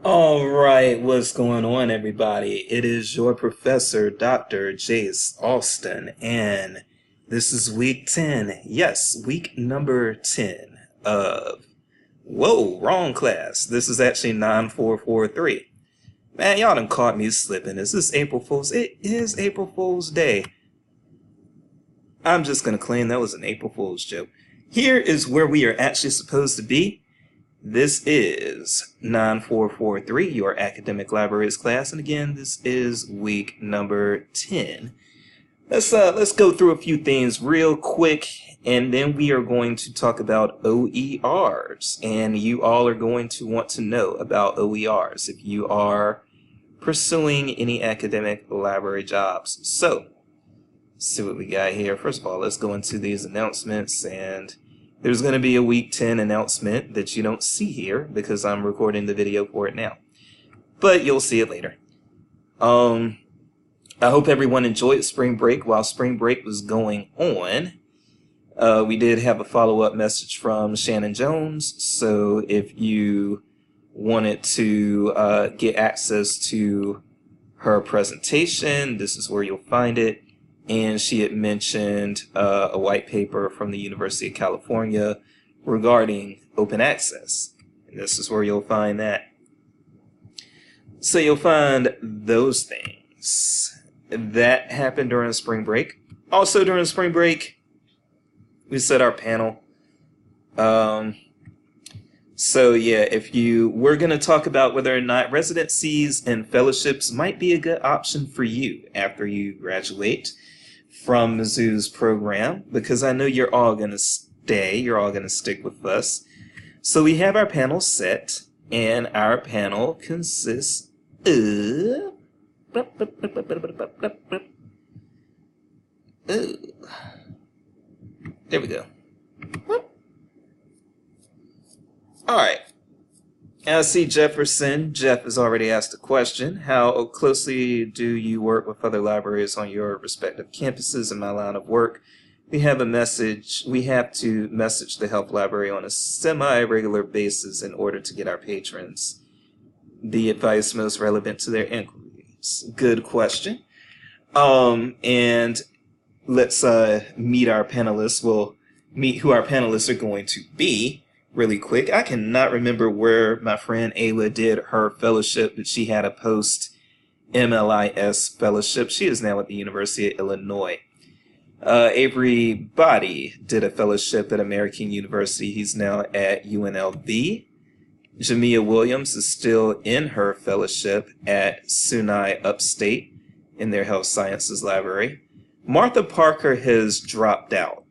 All right, what's going on, everybody? It is your professor, Dr. Jace Alston, and this is week 10. Yes, week number 10 of. Whoa, wrong class. This is actually 9443. Man, y'all done caught me slipping. Is this April Fool's? It is April Fool's Day. I'm just gonna claim that was an April Fool's joke. Here is where we are actually supposed to be. This is 9443, your academic libraries class, and again, this is week number 10. Let's go through a few things real quick, and then we are going to talk about OERs, and you all are going to want to know about OERs if you are pursuing any academic library jobs. So, let's see what we got here. First of all, let's go into these announcements, and there's going to be a week 10 announcement that you don't see here because I'm recording the video for it now. But you'll see it later. I hope everyone enjoyed spring break while spring break was going on. We did have a follow-up message from Shannon Jones, so if you wanted to get access to her presentation, this is where you'll find it. And she had mentioned a white paper from the University of California regarding open access. And this is where you'll find that. So you'll find those things. That happened during spring break. Also during spring break, we set our panel. So yeah, we're going to talk about whether or not residencies and fellowships might be a good option for you after you graduate from Mizzou's program, because I know you're all going to stay, you're all going to stick with us. So we have our panel set, and our panel consists of... There we go. Alright. I see Jefferson. Jeff has already asked a question. How closely do you work with other libraries on your respective campuses? In my line of work, we have to message the Health Library on a semi-regular basis in order to get our patrons the advice most relevant to their inquiries. Good question. And let's meet our panelists. We'll meet who our panelists are going to be really quick. I cannot remember where my friend Ayla did her fellowship, but she had a post-MLIS fellowship. She is now at the University of Illinois. Avery Body did a fellowship at American University. He's now at UNLV. Jamia Williams is still in her fellowship at SUNY Upstate in their Health Sciences Library. Martha Parker has dropped out.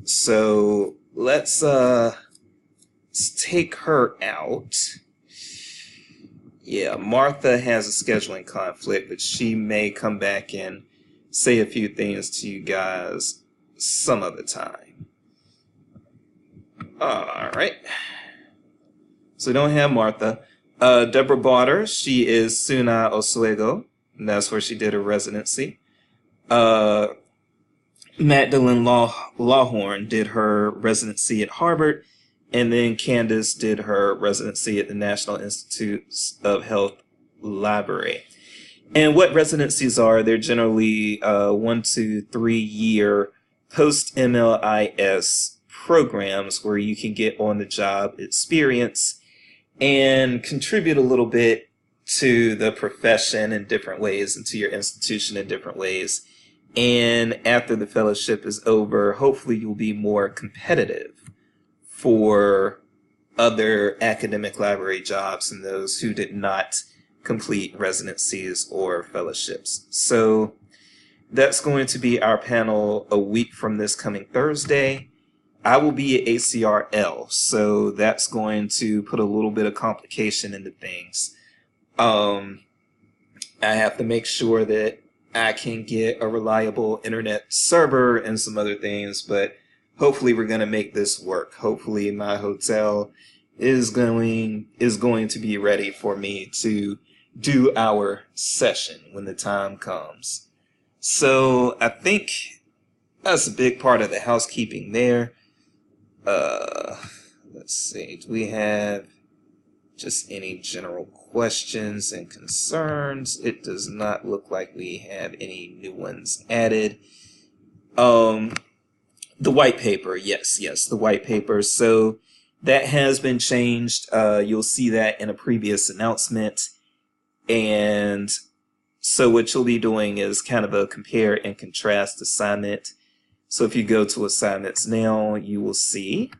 So let's take her out. Yeah, Martha has a scheduling conflict, but she may come back and say a few things to you guys some other time. Alright. So we don't have Martha. Deborah Barter, she is SUNY Oswego, and that's where she did her residency. Magdalene Lawhorn did her residency at Harvard. And then Candace did her residency at the National Institutes of Health Library. And what residencies are, they're generally 1 to 3 year post-MLIS programs where you can get on-the-job experience and contribute a little bit to the profession in different ways and to your institution in different ways. And after the fellowship is over, hopefully you'll be more competitive for other academic library jobs and those who did not complete residencies or fellowships. So that's going to be our panel a week from this coming Thursday. I will be at ACRL, so that's going to put a little bit of complication into things. I have to make sure that I can get a reliable internet server and some other things, but hopefully we're going to make this work. Hopefully my hotel is going to be ready for me to do our session when the time comes. So I think that's a big part of the housekeeping there. Let's see. Do we have just any general questions and concerns. It does not look like we have any new ones added. The white paper, yes, the white paper. So that has been changed. You'll see that in a previous announcement. And so what you'll be doing is kind of a compare and contrast assignment. So if you go to assignments now, you will see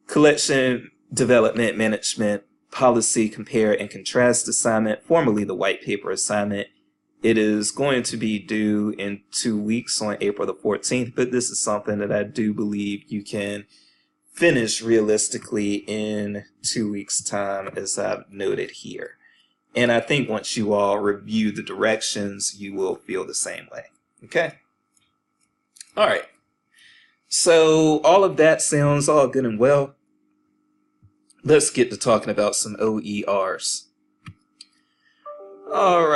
collection development management policy compare and contrast assignment, formerly the white paper assignment. It is going to be due in 2 weeks on April the 14th, but this is something that I do believe you can finish realistically in 2 weeks' time, as I've noted here. And I think once you all review the directions, you will feel the same way. Okay? All right. So all of that sounds all good and well. Let's get to talking about some OERs. All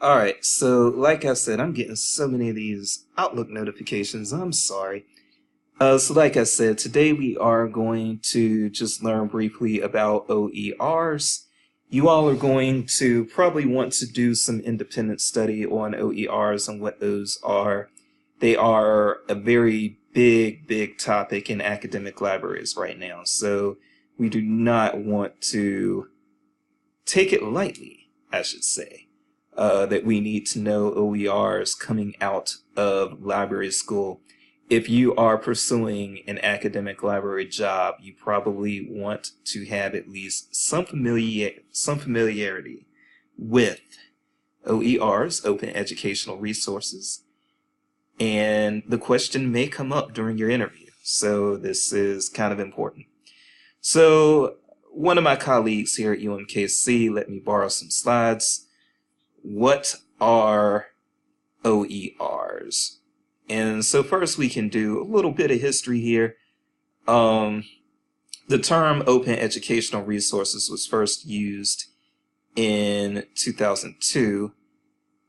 right. So like I said, I'm getting so many of these Outlook notifications. I'm sorry. So like I said, today we are going to just learn briefly about OERs. You all are going to probably want to do some independent study on OERs and what those are. They are a very big topic in academic libraries right now. So we do not want to take it lightly, I should say, that we need to know OERs coming out of library school. If you are pursuing an academic library job, you probably want to have at least some familiarity with OERs, Open Educational Resources, and the question may come up during your interview. So this is kind of important. So one of my colleagues here at UMKC let me borrow some slides. What are OERs? And so first we can do a little bit of history here. The term Open Educational Resources was first used in 2002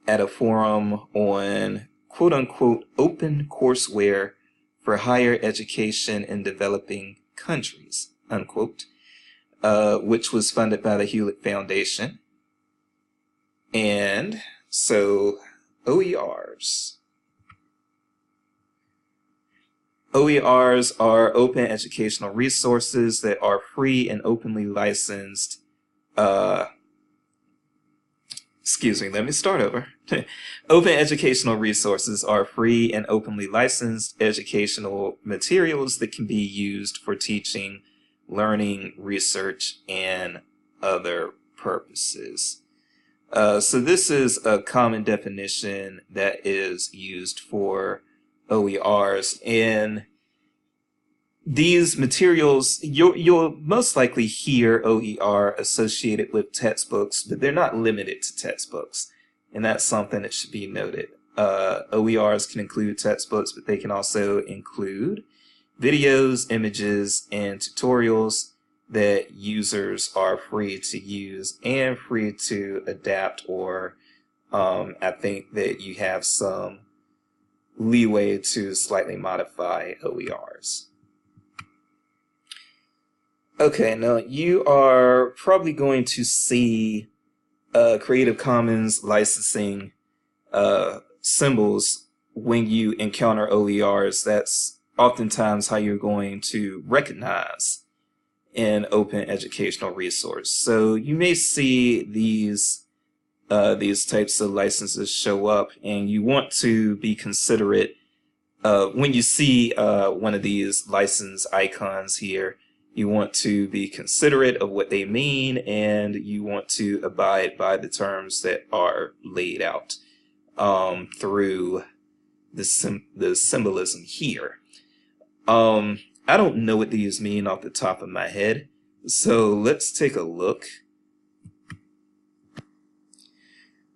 at a forum on quote-unquote open courseware for higher education in developing countries, unquote, which was funded by the Hewlett Foundation. And so OERs. OERs are open educational resources that are free and openly licensed. Excuse me, let me start over. Open educational resources are free and openly licensed educational materials that can be used for teaching, learning, research, and other purposes. So this is a common definition that is used for OERs, and these materials, you'll most likely hear OER associated with textbooks, but they're not limited to textbooks, and that's something that should be noted. OERs can include textbooks, but they can also include videos, images, and tutorials that users are free to use and free to adapt, or I think that you have some leeway to slightly modify OERs. Okay, now you are probably going to see Creative Commons licensing symbols when you encounter OERs. That's oftentimes how you're going to recognize an open educational resource. So you may see these types of licenses show up, and you want to be considerate when you see one of these license icons here. You want to be considerate of what they mean, and you want to abide by the terms that are laid out through the symbolism here. I don't know what these mean off the top of my head, so let's take a look.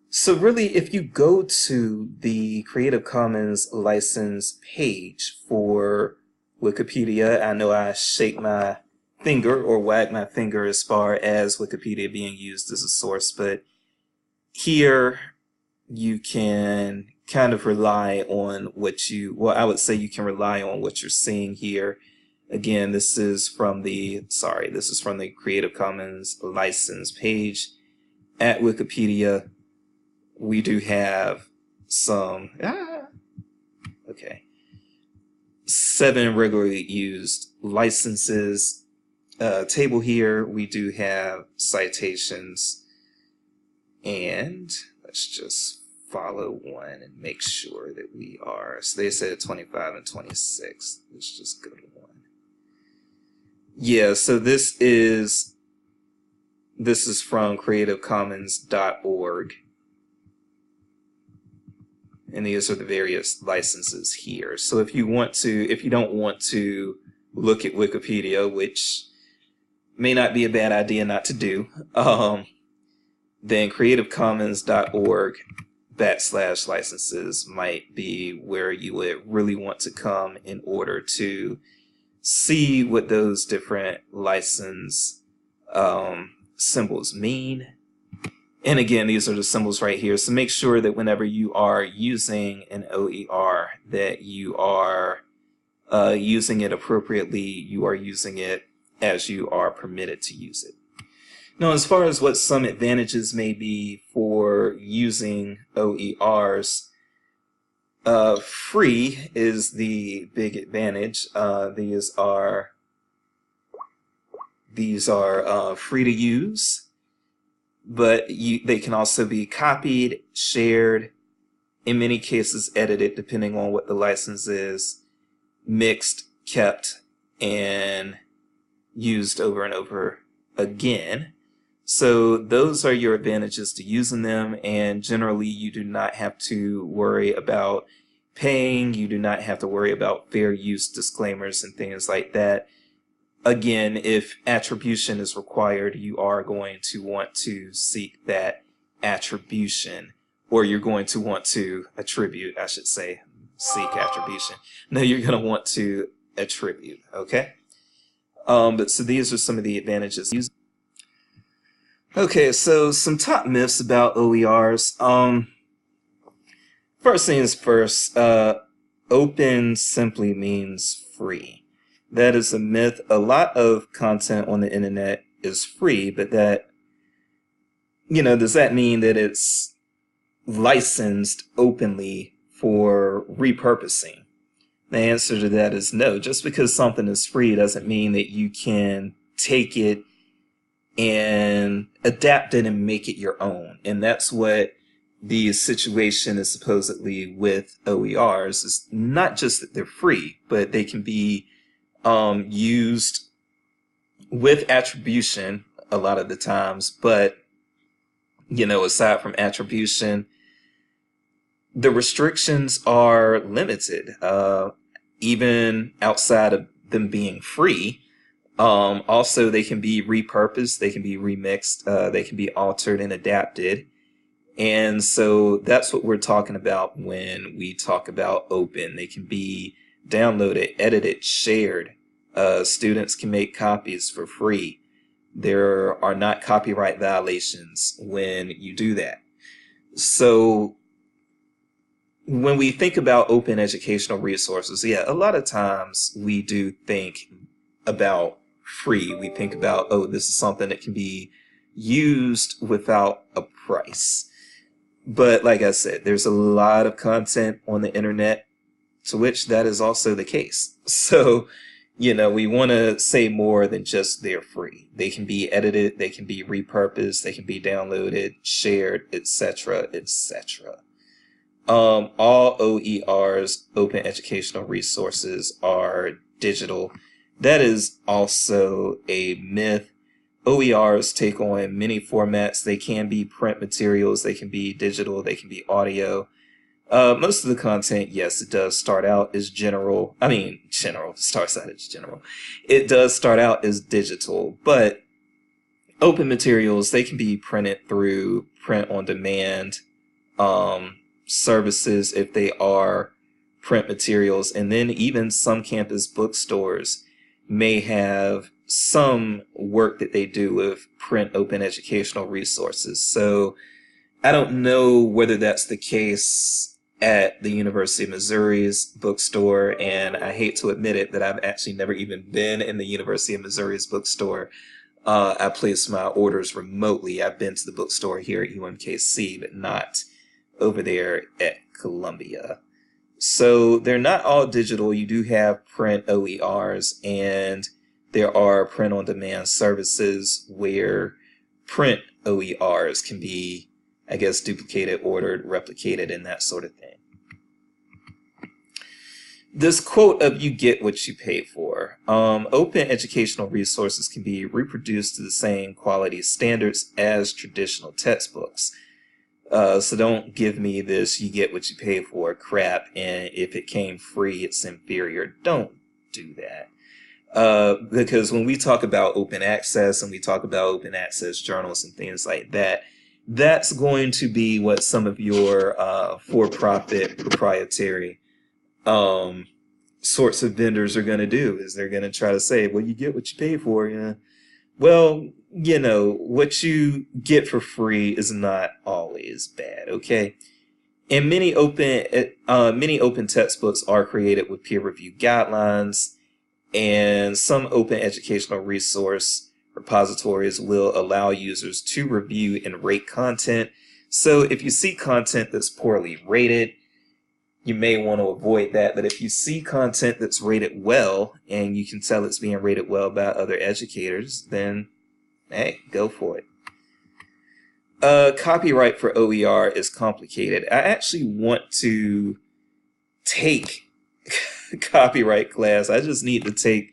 So really, if you go to the Creative Commons license page for Wikipedia, I know I shake my finger or wag my finger as far as Wikipedia being used as a source, but here you can kind of rely on what you, well, I would say you can rely on what you're seeing here. Again, this is from the Creative Commons license page at Wikipedia. We do have some, 7 regularly used licenses table here. We do have citations, and let's just follow one and make sure that we are, so they said 25 and 26. Let's just go to one. Yeah, so this is from creativecommons.org. And these are the various licenses here. So if you don't want to look at Wikipedia, which may not be a bad idea not to do, then creativecommons.org/licenses might be where you would really want to come in order to see what those different license symbols mean. And again, these are the symbols right here. So make sure that whenever you are using an OER, that you are using it appropriately. You are using it as you are permitted to use it. Now, as far as what some advantages may be for using OERs, free is the big advantage. These are free to use. But they can also be copied, shared, in many cases edited depending on what the license is, mixed, kept, and used over and over again. So those are your advantages to using them, and generally you do not have to worry about paying, you do not have to worry about fair use disclaimers and things like that. Again, if attribution is required, you are going to want to seek that attribution, or you're going to want to attribute, I should say, seek attribution. No, you're going to want to attribute, okay? But so these are some of the advantages. Okay, so some top myths about OERs. First things first, open simply means free. That is a myth. A lot of content on the internet is free, but that, does that mean that it's licensed openly for repurposing? The answer to that is no. Just because something is free doesn't mean that you can take it and adapt it and make it your own. And that's what the situation is supposedly with OERs. It's not just that they're free, but they can be used with attribution a lot of the times, but aside from attribution, the restrictions are limited, even outside of them being free. Also, they can be repurposed, they can be remixed, they can be altered and adapted. And so that's what we're talking about when we talk about open. They can be downloaded, edited, shared. Students can make copies for free. There are not copyright violations when you do that. So when we think about open educational resources, yeah, a lot of times we do think about free. We think about, oh, this is something that can be used without a price. But like I said, there's a lot of content on the internet to which that is also the case. So, we want to say more than just they're free. They can be edited, they can be repurposed, they can be downloaded, shared, etc., etc. All OERs, open educational resources, are digital. That is also a myth. OERs take on many formats. They can be print materials, they can be digital, they can be audio. Most of the content, yes, it does start out as general. Starts out as general. It does start out as digital, but open materials, they can be printed through print on demand services if they are print materials. And then even some campus bookstores may have some work that they do with print open educational resources. So I don't know whether that's the case at the University of Missouri's bookstore, and I hate to admit it that I've actually never even been in the University of Missouri's bookstore. I place my orders remotely. I've been to the bookstore here at UMKC, but not over there at Columbia. So they're not all digital. You do have print OERs, and there are print-on-demand services where print OERs can be, I guess, duplicated, ordered, replicated, and that sort of thing. This quote of "you get what you pay for." Open educational resources can be reproduced to the same quality standards as traditional textbooks. So don't give me this "you get what you pay for" crap, and if it came free, it's inferior. Don't do that. Because when we talk about open access and we talk about open access journals and things like that, that's going to be what some of your for-profit proprietary sorts of vendors are going to do, is they're going to try to say, well, you get what you pay for. Yeah. Well, you know, what you get for free is not always bad, okay? And many open textbooks are created with peer-reviewed guidelines, and some open educational resource repositories will allow users to review and rate content. So if you see content that's poorly rated, you may want to avoid that. But if you see content that's rated well, and you can tell it's being rated well by other educators, then hey, go for it. Copyright for OER is complicated. I actually want to take copyright class. I just need to take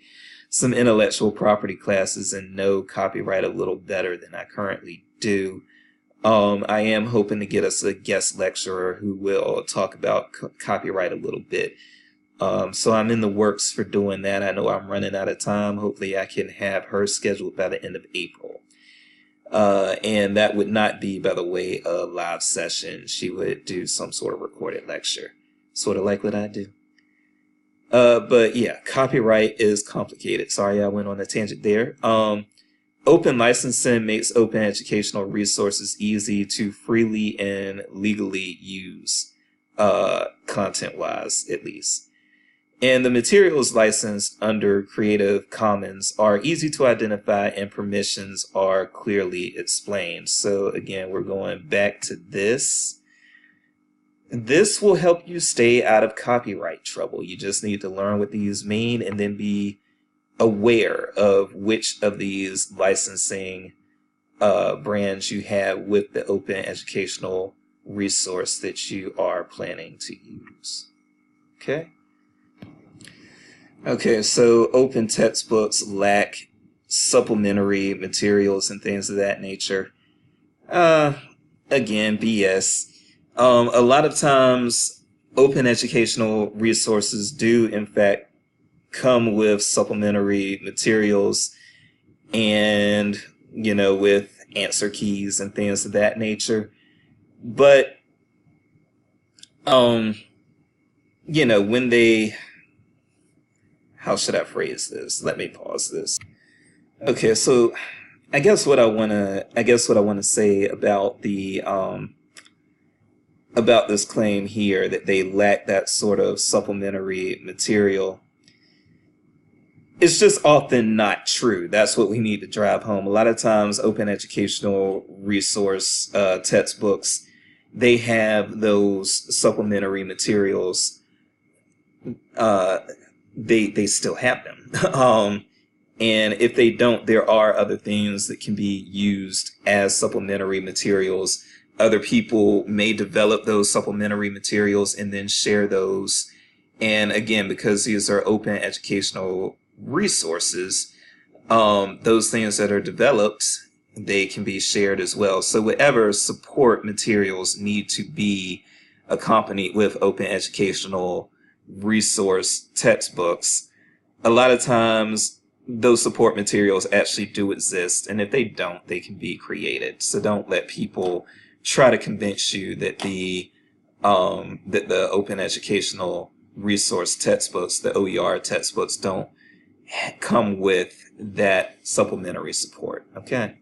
some intellectual property classes and know copyright a little better than I currently do. I am hoping to get us a guest lecturer who will talk about copyright a little bit. So I'm in the works for doing that. I know I'm running out of time. Hopefully I can have her scheduled by the end of April. And that would not be, by the way, a live session. She would do some sort of recorded lecture, sort of like what I do. But yeah, copyright is complicated. Sorry I went on a tangent there. Open licensing makes open educational resources easy to freely and legally use, content-wise at least. And the materials licensed under Creative Commons are easy to identify, and permissions are clearly explained. So again, we're going back to this. This will help you stay out of copyright trouble. You just need to learn what these mean and then be aware of which of these licensing brands you have with the open educational resource that you are planning to use. Okay, so open textbooks lack supplementary materials and things of that nature. Again, BS. A lot of times open educational resources do in fact come with supplementary materials and, you know, with answer keys and things of that nature. But, you know, when they, how should I phrase this? Let me pause this. Okay, so I guess what I want to say about the, about this claim here that they lack that sort of supplementary material, it's just often not true. That's what we need to drive home. A lot of times open educational resource textbooks, they have those supplementary materials. They still have them. And if they don't, there are other things that can be used as supplementary materials. Other people may develop those supplementary materials and then share those. And again, because these are open educational resources, those things that are developed, they can be shared as well. So whatever support materials need to be accompanied with open educational resource textbooks, a lot of times those support materials actually do exist, and if they don't, they can be created. So don't let people try to convince you that the open educational resource textbooks, the OER textbooks, don't come with that supplementary support. Okay,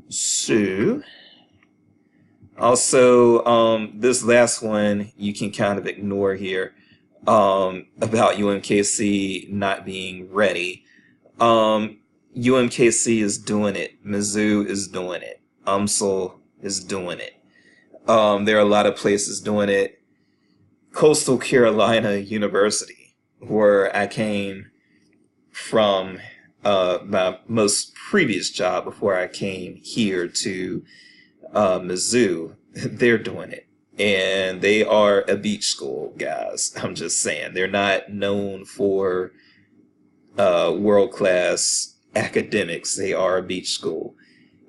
so Also, this last one you can kind of ignore here, about UMKC not being ready. UMKC is doing it. Mizzou is doing it. UMSL is doing it. There are a lot of places doing it. Coastal Carolina University, where I came from, my most previous job before I came here to Mizzou, they're doing it. And they are a beach school, guys. I'm just saying. They're not known for world-class academics. They are a beach school.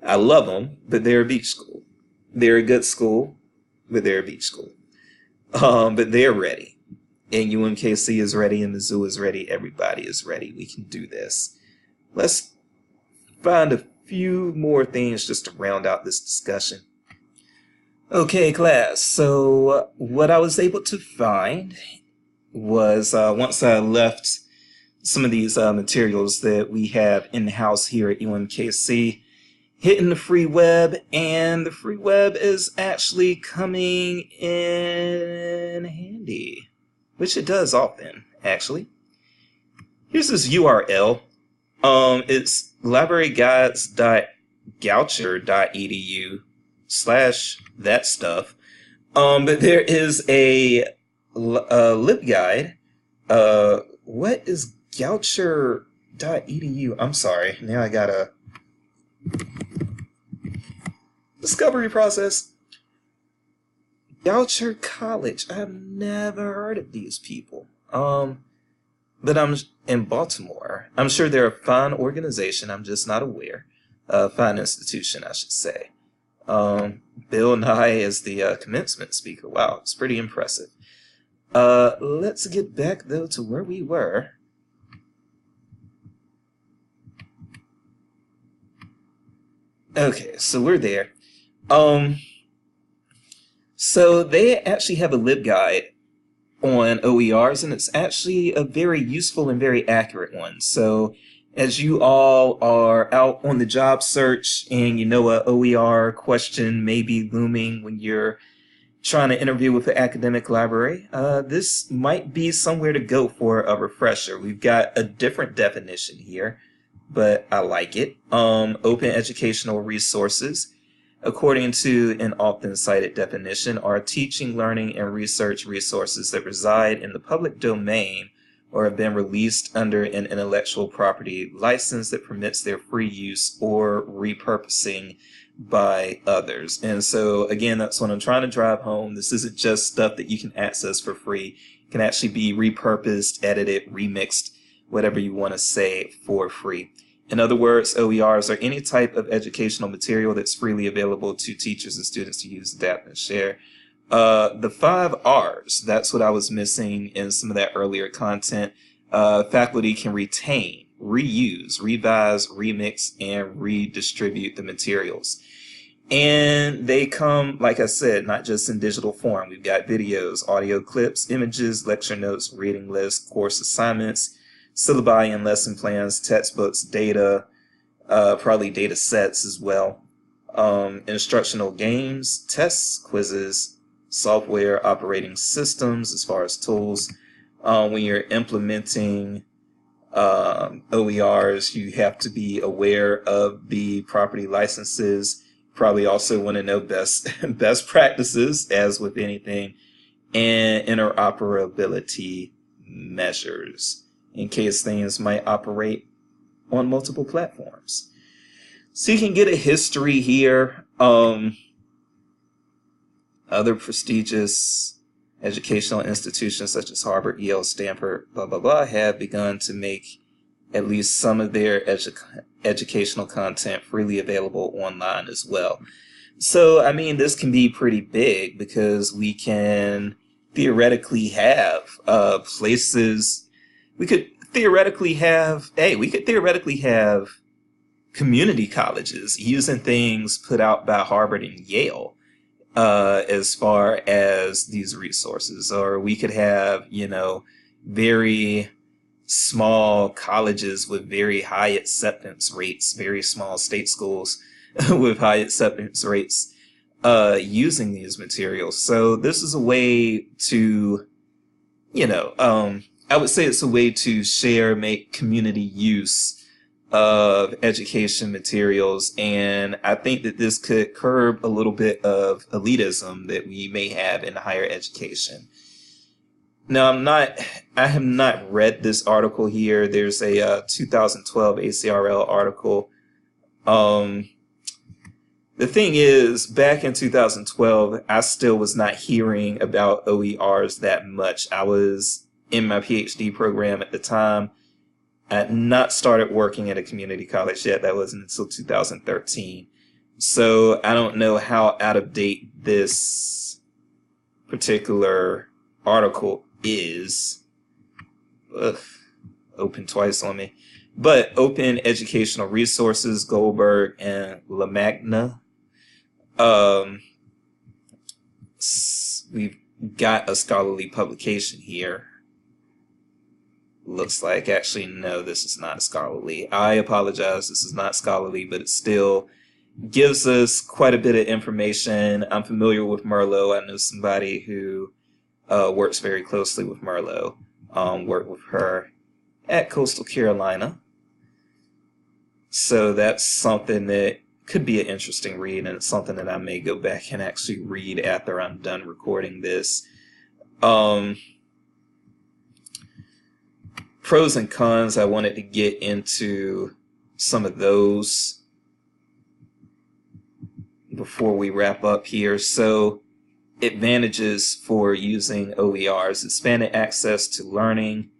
I love them, but they're a beach school. They're a good school, but they're a beach school. But they're ready. And UMKC is ready, and Mizzou is ready. Everybody is ready. We can do this. Let's find a few more things just to round out this discussion. Okay, class. So what I was able to find was, once I left some of these materials that we have in-house here at UMKC, hitting the free web, and the free web is actually coming in handy, which it does often, actually. Here's this URL. It's libraryguides.goucher.edu/that stuff. But there is a libguide. What is Goucher.edu? I'm sorry. Now I gotta discovery process. Goucher College. I've never heard of these people. But I'm in Baltimore. I'm sure they're a fine organization. I'm just not aware. Fine institution, I should say. Bill Nye is the commencement speaker. Wow, it's pretty impressive. Let's get back, though, to where we were. Okay, so we're there. So they actually have a libguide on OERs, and it's actually a very useful and very accurate one. So as you all are out on the job search and you know a OER question may be looming when you're trying to interview with an academic library, this might be somewhere to go for a refresher. We've got a different definition here, but I like it. Open educational resources, according to an often cited definition, are teaching, learning, and research resources that reside in the public domain or have been released under an intellectual property license that permits their free use or repurposing by others. And so, again, that's what I'm trying to drive home. This isn't just stuff that you can access for free. It can actually be repurposed, edited, remixed, whatever you want to say, for free. In other words, OERs are any type of educational material that's freely available to teachers and students to use, adapt, and share. The 5 R's, that's what I was missing in some of that earlier content. Faculty can retain, reuse, revise, remix, and redistribute the materials. And they come, like I said, not just in digital form. We've got videos, audio clips, images, lecture notes, reading lists, course assignments, syllabi and lesson plans, textbooks, data, probably data sets as well, instructional games, tests, quizzes, software, operating systems as far as tools. When you're implementing OERs, you have to be aware of the property licenses. Probably also want to know best practices, as with anything, and interoperability measures, in case things might operate on multiple platforms. So you can get a history here. Other prestigious educational institutions such as Harvard, Yale, Stanford, blah, blah, blah, have begun to make at least some of their educational content freely available online as well. So, I mean, this can be pretty big because we can theoretically have places. We could theoretically have community colleges using things put out by Harvard and Yale as far as these resources. Or we could have, very small colleges with very high acceptance rates, very small state schools with high acceptance rates, using these materials. So this is a way to, I would say it's a way to share, make community use of education materials, and I think that this could curb a little bit of elitism that we may have in higher education. Now, I have not read this article here. There's a 2012 ACRL article. The thing is, back in 2012, I still was not hearing about OERs that much. I was in my PhD program at the time. I had not started working at a community college yet. That wasn't until 2013. So I don't know how out of date this particular article is. Ugh, open twice on me. But Open Educational Resources, Goldberg and LaMagna. We've got a scholarly publication here. Looks like, actually, no, this is not scholarly. I apologize, this is not scholarly, but it still gives us quite a bit of information. I'm familiar with Merlot. I know somebody who works very closely with Merlot. Worked with her at Coastal Carolina. So that's something that could be an interesting read, and it's something that I may go back and actually read after I'm done recording this. Pros and cons, I wanted to get into some of those before we wrap up here. So, advantages for using OERs: expanded access to learning.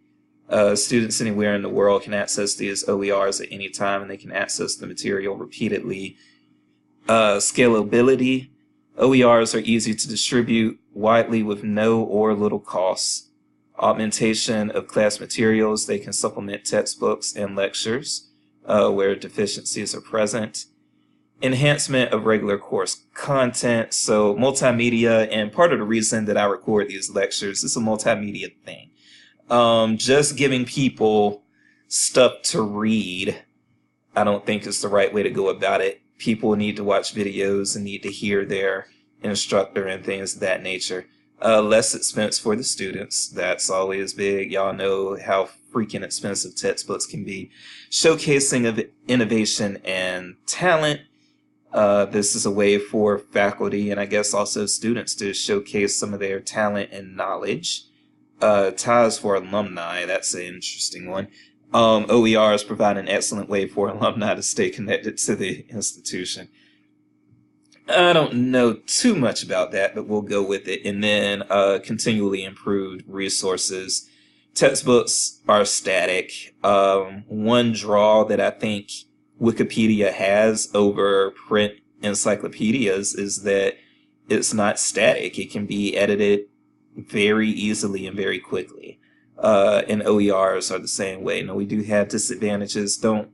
Students anywhere in the world can access these OERs at any time, and they can access the material repeatedly. Scalability. OERs are easy to distribute widely with no or little costs. Augmentation of class materials. They can supplement textbooks and lectures where deficiencies are present. Enhancement of regular course content. So multimedia, and part of the reason that I record these lectures is a multimedia thing. Just giving people stuff to read, I don't think is the right way to go about it. People need to watch videos and need to hear their instructor and things of that nature. Less expense for the students. That's always big. Y'all know how freaking expensive textbooks can be. Showcasing of innovation and talent. This is a way for faculty and I guess also students to showcase some of their talent and knowledge. Ties for alumni. That's an interesting one. OERs provide an excellent way for alumni to stay connected to the institution. I don't know too much about that, but we'll go with it. And then continually improved resources. Textbooks are static. One draw that I think Wikipedia has over print encyclopedias is that it's not static. It can be edited very easily and very quickly. And OERs are the same way. Now, we do have disadvantages. Don't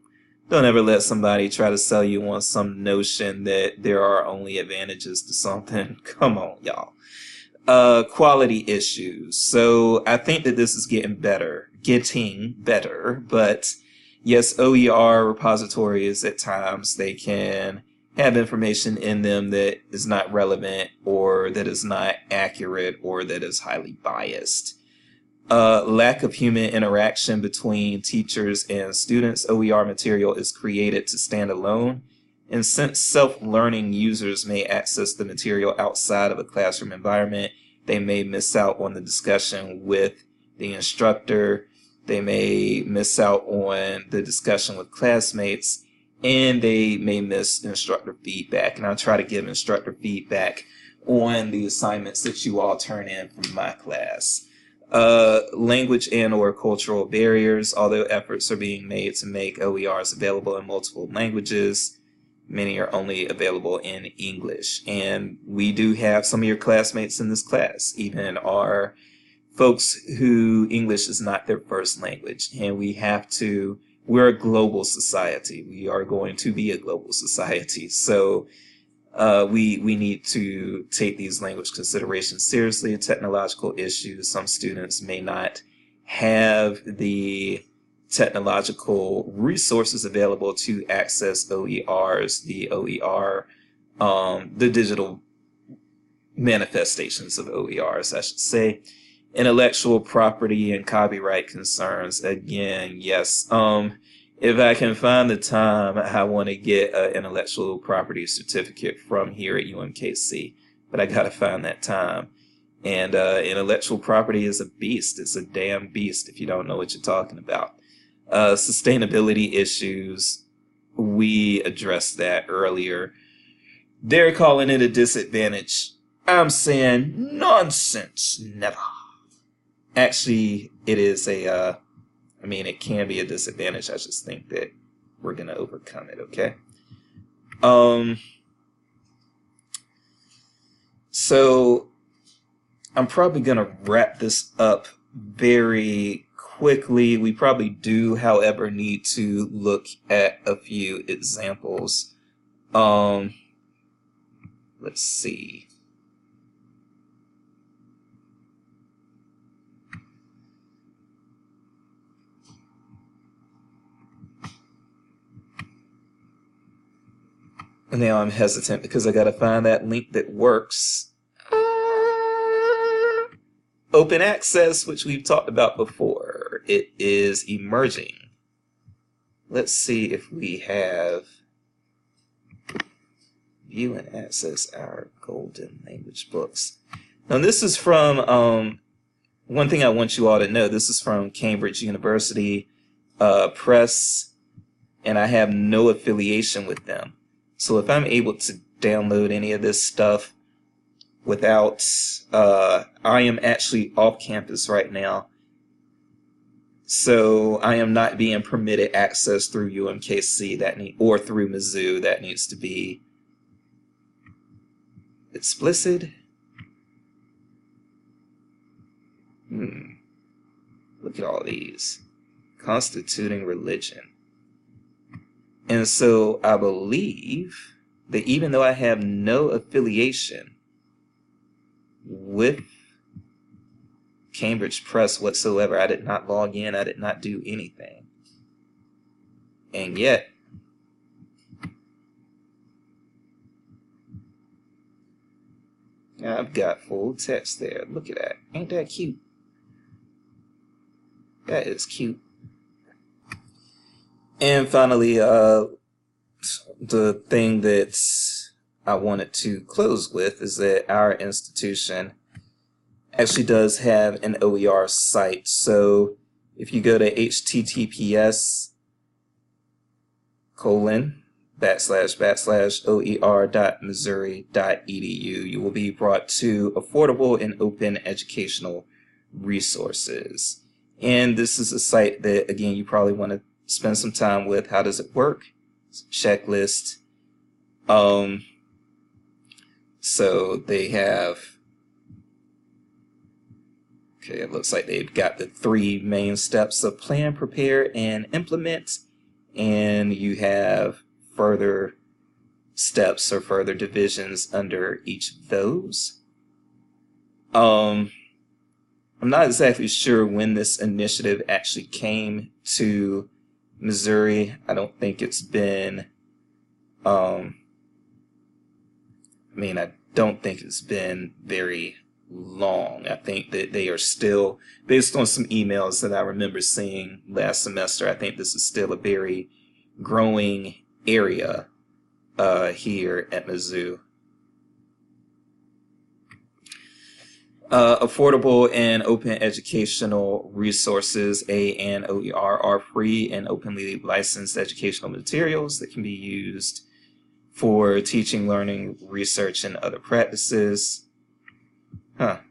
ever let somebody try to sell you on some notion that there are only advantages to something. Come on, y'all. Quality issues. So I think that this is getting better, but yes, OER repositories at times, they can have information in them that is not relevant or that is not accurate or that is highly biased. Lack of human interaction between teachers and students. OER material is created to stand alone, and since self-learning users may access the material outside of a classroom environment, they may miss out on the discussion with the instructor, they may miss out on the discussion with classmates, and they may miss instructor feedback. And I try to give instructor feedback on the assignments that you all turn in from my class. Language and or cultural barriers. Although efforts are being made to make OERs available in multiple languages, many are only available in English. And we do have some of your classmates in this class, even our folks who English is not their first language. And we're a global society. We are going to be a global society. So we need to take these language considerations seriously. Technological issues. Some students may not have the technological resources available to access OERs. The OER, the digital manifestations of OERs, I should say. Intellectual property and copyright concerns. Again, yes. If I can find the time, I want to get an intellectual property certificate from here at UMKC, but I gotta find that time. And intellectual property is a beast. It's a damn beast if you don't know what you're talking about. Sustainability issues, we addressed that earlier. They're calling it a disadvantage. I'm saying nonsense, never. Actually, it is a, it can be a disadvantage. I just think that we're going to overcome it, okay? So I'm probably going to wrap this up very quickly. We probably do, however, need to look at a few examples. Let's see. And now I'm hesitant because I gotta find that link that works. Open access, which we've talked about before. It is emerging. Let's see if we have view and access our golden language books. Now this is from, one thing I want you all to know, this is from Cambridge University Press, and I have no affiliation with them. So if I'm able to download any of this stuff without, I am actually off campus right now, so I am not being permitted access through UMKC or through Mizzou. That needs to be explicit. Look at all these. Constituting religion. And so I believe that even though I have no affiliation with Cambridge Press whatsoever, I did not log in, I did not do anything. And yet, I've got full text there. Look at that. Ain't that cute? That is cute. And finally, the thing that I wanted to close with is that our institution actually does have an OER site. So if you go to https://oer.missouri.edu, you will be brought to affordable and open educational resources. And this is a site that, again, you probably want to spend some time with. How does it work? It's a checklist. So they have, okay, it looks like they've got the 3 main steps of plan, prepare, and implement. And you have further steps or further divisions under each of those. I'm not exactly sure when this initiative actually came to Missouri. I don't think it's been, I don't think it's been very long. I think that they are still, based on some emails that I remember seeing last semester, I think this is still a very growing area here at Mizzou. Affordable and open educational resources, A and OER, are free and openly licensed educational materials that can be used for teaching, learning, research, and other practices.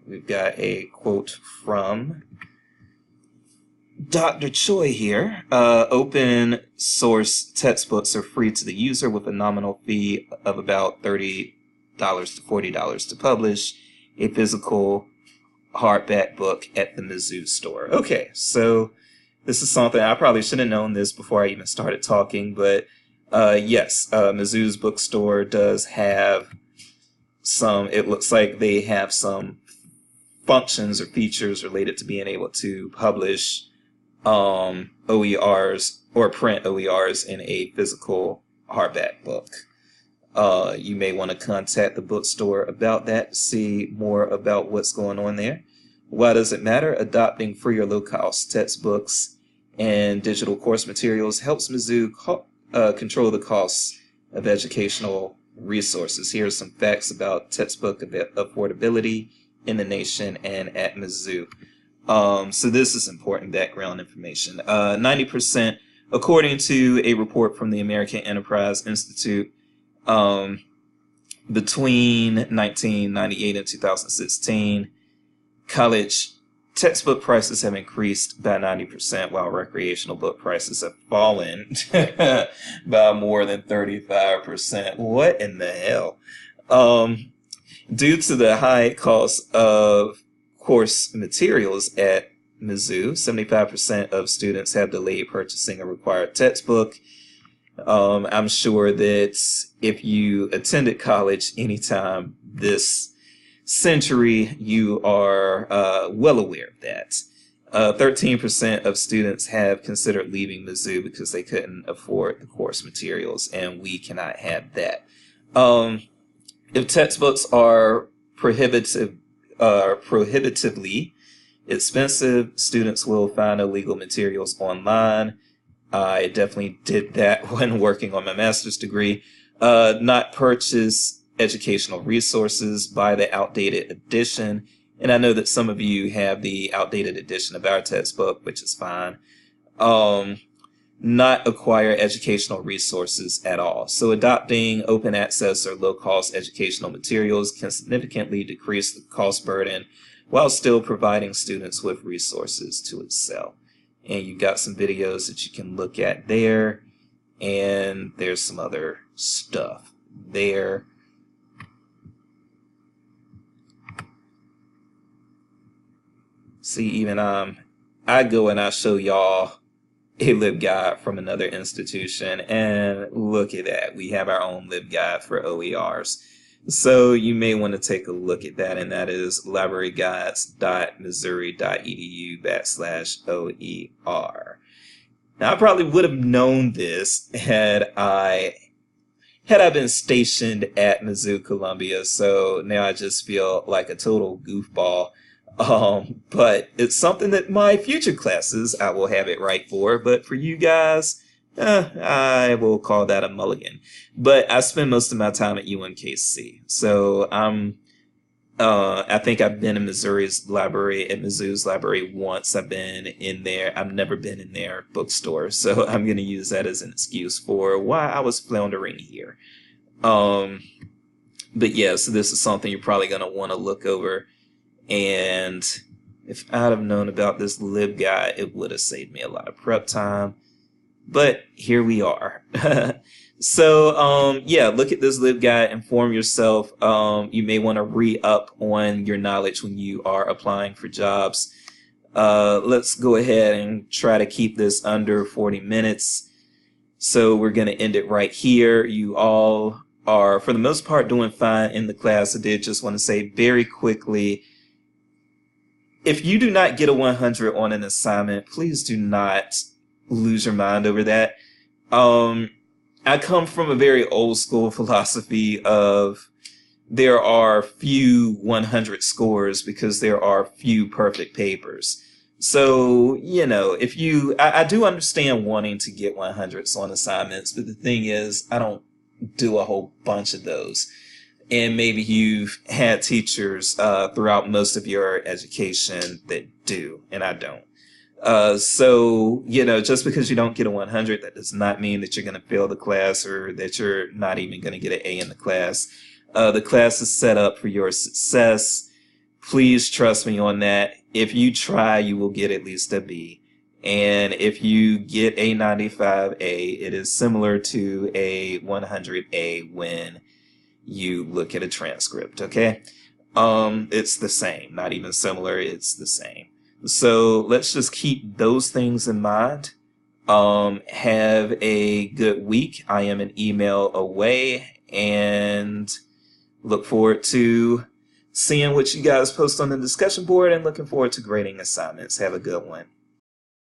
We've got a quote from Dr. Choi here. Open source textbooks are free to the user with a nominal fee of about $30 to $40 to publish a physical hardback book at the Mizzou store. Okay, so this is something, I probably should have known this before I even started talking, but yes, Mizzou's bookstore does have some, it looks like they have some functions or features related to being able to publish OERs or print OERs in a physical hardback book. You may want to contact the bookstore about that to see more about what's going on there. Why does it matter? Adopting free or low-cost textbooks and digital course materials helps Mizzou control the costs of educational resources. Here are some facts about textbook affordability in the nation and at Mizzou. So this is important background information. 90%, according to a report from the American Enterprise Institute, between 1998 and 2016, college textbook prices have increased by 90%, while recreational book prices have fallen by more than 35%. What in the hell? Due to the high cost of course materials at Mizzou, 75% of students have delayed purchasing a required textbook. I'm sure that if you attended college anytime this century, you are well aware of that. 13% of students have considered leaving Mizzou because they couldn't afford the course materials, and we cannot have that. If textbooks are prohibitively expensive, students will find illegal materials online. I definitely did that when working on my master's degree. Not purchase educational resources, buy the outdated edition. And I know that some of you have the outdated edition of our textbook, which is fine. Not acquire educational resources at all. So adopting open access or low-cost educational materials can significantly decrease the cost burden while still providing students with resources to excel. And you got some videos that you can look at there, and there's some other stuff there. See, even I go and I show y'all a LibGuide from another institution, and look at that. We have our own LibGuide for OERs. So you may want to take a look at that, and that is libraryguides.missouri.edu/OER. Now, I probably would have known this had I been stationed at Mizzou Columbia, so now I just feel like a total goofball. But it's something that my future classes I will have it right for, but for you guys, I will call that a mulligan. But I spend most of my time at UMKC, so I think I've been in Mizzou's library once. I've been in there. I've never been in their bookstore, so I'm going to use that as an excuse for why I was floundering here. But yeah, so this is something you're probably going to want to look over. And if I'd have known about this LibGuide, it would have saved me a lot of prep time. But here we are. So, yeah, look at this LibGuide, inform yourself. You may want to re-up on your knowledge when you are applying for jobs. Let's go ahead and try to keep this under 40 minutes. So we're going to end it right here. You all are, for the most part, doing fine in the class. I did just want to say very quickly, if you do not get a 100 on an assignment, please do not lose your mind over that. I come from a very old school philosophy of there are few 100 scores because there are few perfect papers. So, you know, if you, I do understand wanting to get 100s on assignments, but the thing is, I don't do a whole bunch of those. And maybe you've had teachers throughout most of your education that do, and I don't. So, you know, just because you don't get a 100, that does not mean that you're going to fail the class or that you're not even going to get an A in the class. The class is set up for your success. Please trust me on that. If you try, you will get at least a B. And if you get a 95A, it is similar to a 100A when you look at a transcript, okay? It's the same, not even similar, it's the same. So let's just keep those things in mind. Have a good week. I am an email away, and look forward to seeing what you guys post on the discussion board and looking forward to grading assignments. Have a good one.